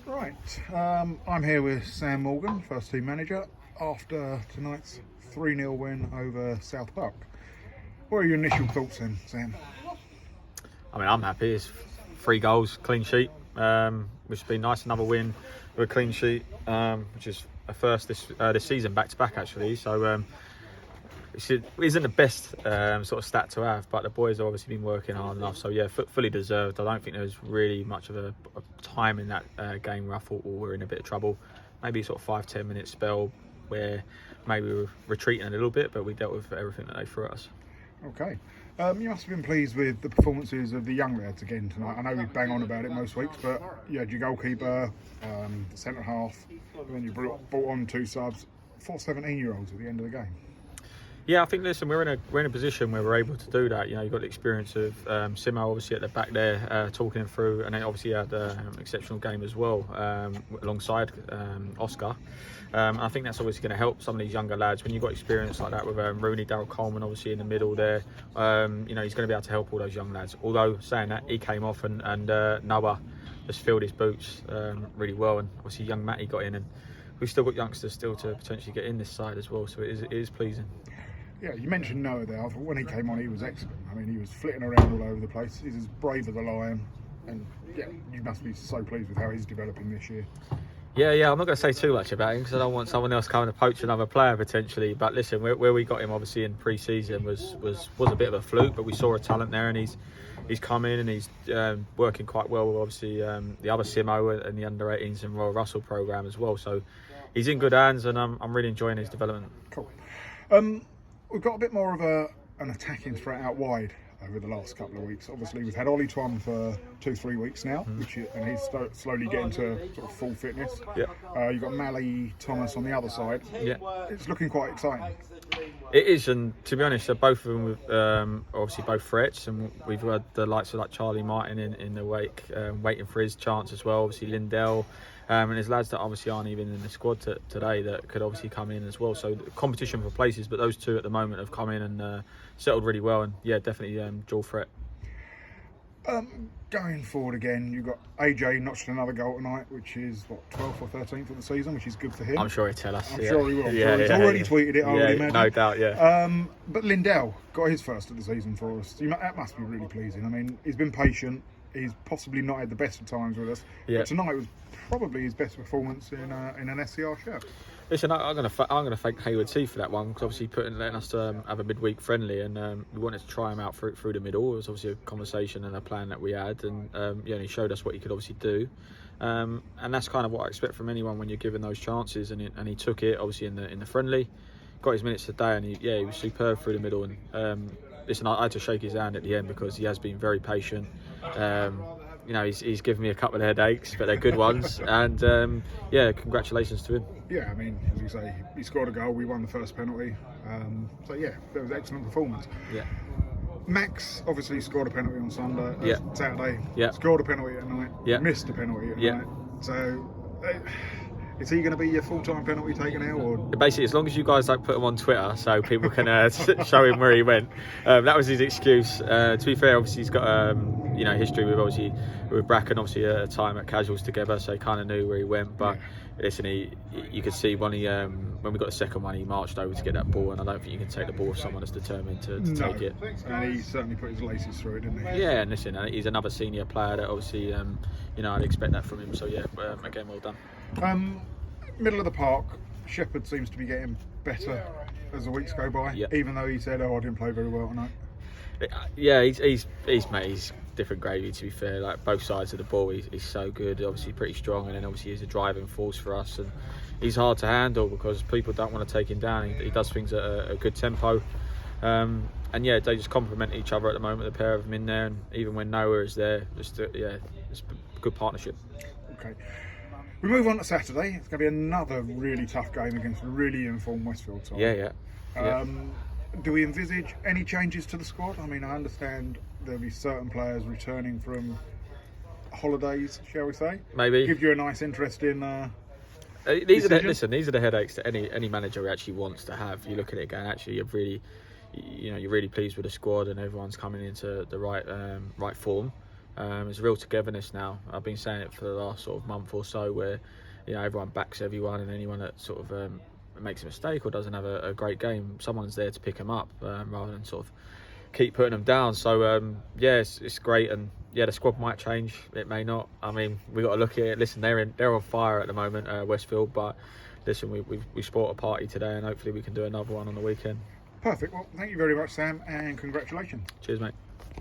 Right, I'm here with Sam Morgan, first team manager, after tonight's 3-0 win over South Park. What are your initial thoughts then, Sam? I mean, I'm happy. It's 3 goals, clean sheet, which has been nice. Another win with a clean sheet, which is a first this season, back to back actually. So it isn't the best sort of stat to have, but the boys have obviously been working hard enough. So yeah, fully deserved. I don't think there was really much of a time in that game where I thought, well, we're in a bit of trouble. Maybe sort of 5-10 minute spell where maybe we were retreating a little bit, but we dealt with everything that they threw at us. Okay. You must have been pleased with the performances of the young lads again tonight. I know we bang on about it most weeks, but you had your goalkeeper, the centre half, and then you brought on 2 subs, 4 17-year-olds at the end of the game. Yeah, I think, listen, we're in a position where we're able to do that. You know, you've got the experience of Simo obviously at the back there, talking him through, and then obviously had an exceptional game as well alongside Oscar. I think that's obviously going to help some of these younger lads when you've got experience like that with Rooney, Daryl Coleman obviously in the middle there. You know, he's going to be able to help all those young lads. Although saying that, he came off and Noah just filled his boots really well, and obviously young Matty got in, and we've still got youngsters still to potentially get in this side as well. So it is pleasing. Yeah, you mentioned Noah there. I thought when he came on, he was excellent. I mean, he was flitting around all over the place. He's as brave as a lion, and yeah, you must be so pleased with how he's developing this year. Yeah, I'm not going to say too much about him because I don't want someone else coming to poach another player potentially. But listen, where we got him obviously in pre-season was a bit of a fluke, but we saw a talent there, and he's come in and he's working quite well with obviously the other Simo and the under-18s and Royal Russell programme as well. So he's in good hands, and I'm really enjoying his development. Cool. We've got a bit more of an attacking threat out wide over the last couple of weeks. Obviously, we've had Ollie Twum for 2-3 weeks now, and he's slowly getting to sort of full fitness. Yeah. You've got Mally Thomas on the other side. Yeah. It's looking quite exciting. It is, and to be honest, both of them obviously both threats, and we've had the likes of like Charlie Martin in the wake, waiting for his chance as well. Obviously Lindell, and there's lads that obviously aren't even in the squad today that could obviously come in as well. So competition for places, but those 2 at the moment have come in and settled really well, and yeah, definitely dual threat. Going forward again, you've got AJ notched another goal tonight, which is what, 12th or 13th of the season, which is good for him. I'm sure he'll tell us. I'm sure he will. He's already tweeted it, I would imagine. No doubt, yeah. But Lindell got his first of the season for us. That must be really pleasing. I mean, he's been patient. He's possibly not had the best of times with us. Yeah. But tonight was probably his best performance in an SCR shirt. Listen, I'm going to thank Hayward T for that one, because obviously letting us have a midweek friendly, and we wanted to try him out through the middle. It was obviously a conversation and a plan that we had, and he showed us what he could obviously do, and that's kind of what I expect from anyone when you're given those chances, and he took it obviously in the friendly, got his minutes today, and he was superb through the middle. And listen, I had to shake his hand at the end because he has been very patient. He's given me a couple of headaches, but they're good ones. And congratulations to him. Yeah, I mean, as you say, he scored a goal. We won the first penalty. So yeah, that was an excellent performance. Yeah. Max obviously scored a penalty on Saturday. Yeah. Scored a penalty at night. Yeah. Missed a penalty at night. So. Is he going to be your full-time penalty taker now? Or? Basically, as long as you guys don't put him on Twitter so people can show him where he went. That was his excuse. To be fair, obviously he's got history with Bracken, obviously a time at Casuals together, so he kind of knew where he went. But listen, you could see when we got the second one, he marched over to get that ball, and I don't think you can take the ball if someone is determined to take it. And he certainly put his laces through it, didn't he? Yeah, and listen, he's another senior player that obviously I'd expect that from him. So yeah, again, well done. Middle of the park, Shepherd seems to be getting better as the weeks go by. Yep. Even though he said, "Oh, I didn't play very well tonight." Yeah, he's different gravy. To be fair, like both sides of the ball, he's so good. Obviously, pretty strong, and then obviously he's a driving force for us. And he's hard to handle because people don't want to take him down. He does things at a good tempo. And yeah, they just complement each other at the moment. The pair of them in there, and even when Noah is there, it's a good partnership. Okay. We move on to Saturday. It's going to be another really tough game against a really informed Westfield side. Yeah. Do we envisage any changes to the squad? I mean, I understand there'll be certain players returning from holidays, shall we say? Maybe. Give you a nice interest in... these are the headaches that any manager actually wants to have. You look at it again, actually, you're really pleased with the squad and everyone's coming into the right form. There's real togetherness now. I've been saying it for the last sort of month or so, where everyone backs everyone, and anyone that sort of makes a mistake or doesn't have a great game, someone's there to pick them up rather than sort of keep putting them down. So it's great, and the squad might change, it may not. I mean, we got to look at it. Listen, they're on fire at the moment, Westfield, but listen, we sport a party today, and hopefully we can do another one on the weekend. Perfect. Well, thank you very much, Sam, and congratulations. Cheers, mate.